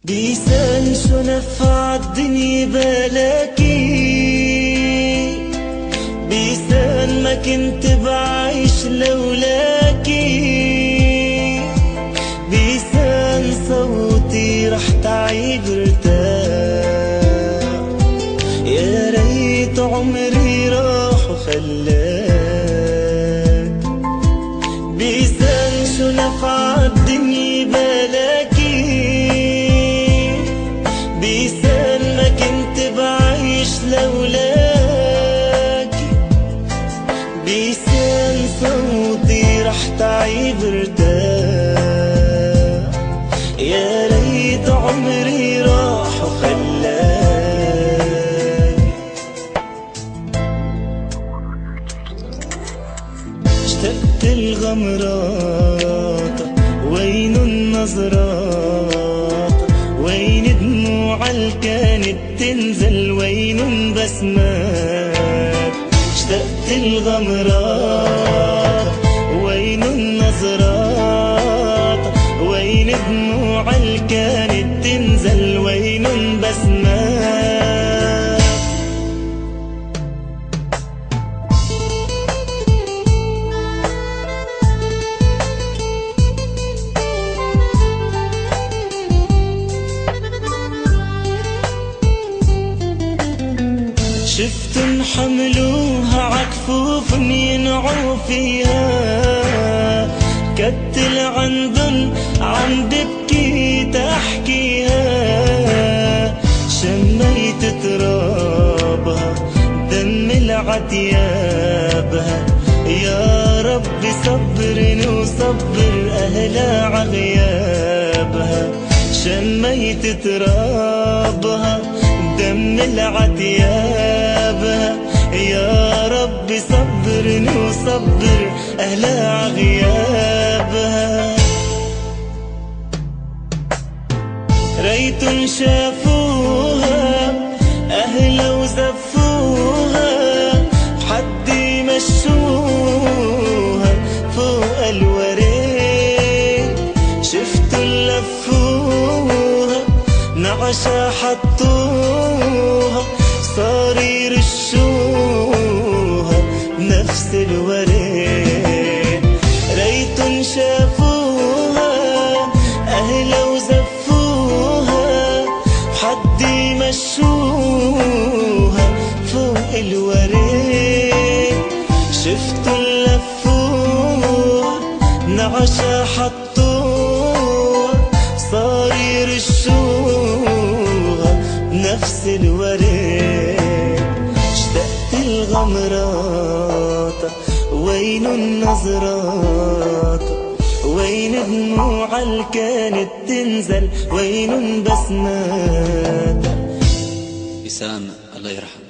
بيسأل شو نفع الدنيا بلاكي، بيسأل ما كنت بعيش لولاكي، بيسأل صوتي رح تعيب ارتاح، يا ريت عمري راح وخلاك. بيسأل شو نفع الدنيا بلاكي، بيسأل ما كنت بعيش لولاكي، بيسأل صوتي رح تعيب ارتاح، يا ريت عمري راح وخلاك. اشتقت الغمرات وين النظرات، وين دموع اللي كانت تنزل، وين بسمات. اشتقت الغمرات وين النظرات، وين دموع اللي كانت تنزل، وين بسمات. شفتن حملوها عكفوف ينعوا فيها، كتل عندن عم ببكي تحكيها، شميت ترابها دم العتيابها، يا ربي صبرني وصبر أهلها عغيابها. شميت ترابها دم العتيابها، يا ربي صبرني وصبر أهلها عغيابها. ريتن شافوها أهلا وزفوها، حد مشوها فوق الوريد، شفتوا لفوها نعشا حطوها، صار يرشوها بنفس الوريد. ريتن شافوها أهلا وزفوها، حد مشوها فوق الوريد، شفتوا لفوها نعشا حطوها، صار يرشوها بنفس الوريد. اشتقت الغمرات وين النظرات، وين دموع اللي كانت تنزل، وين بسمات. إسان الله يرحمه.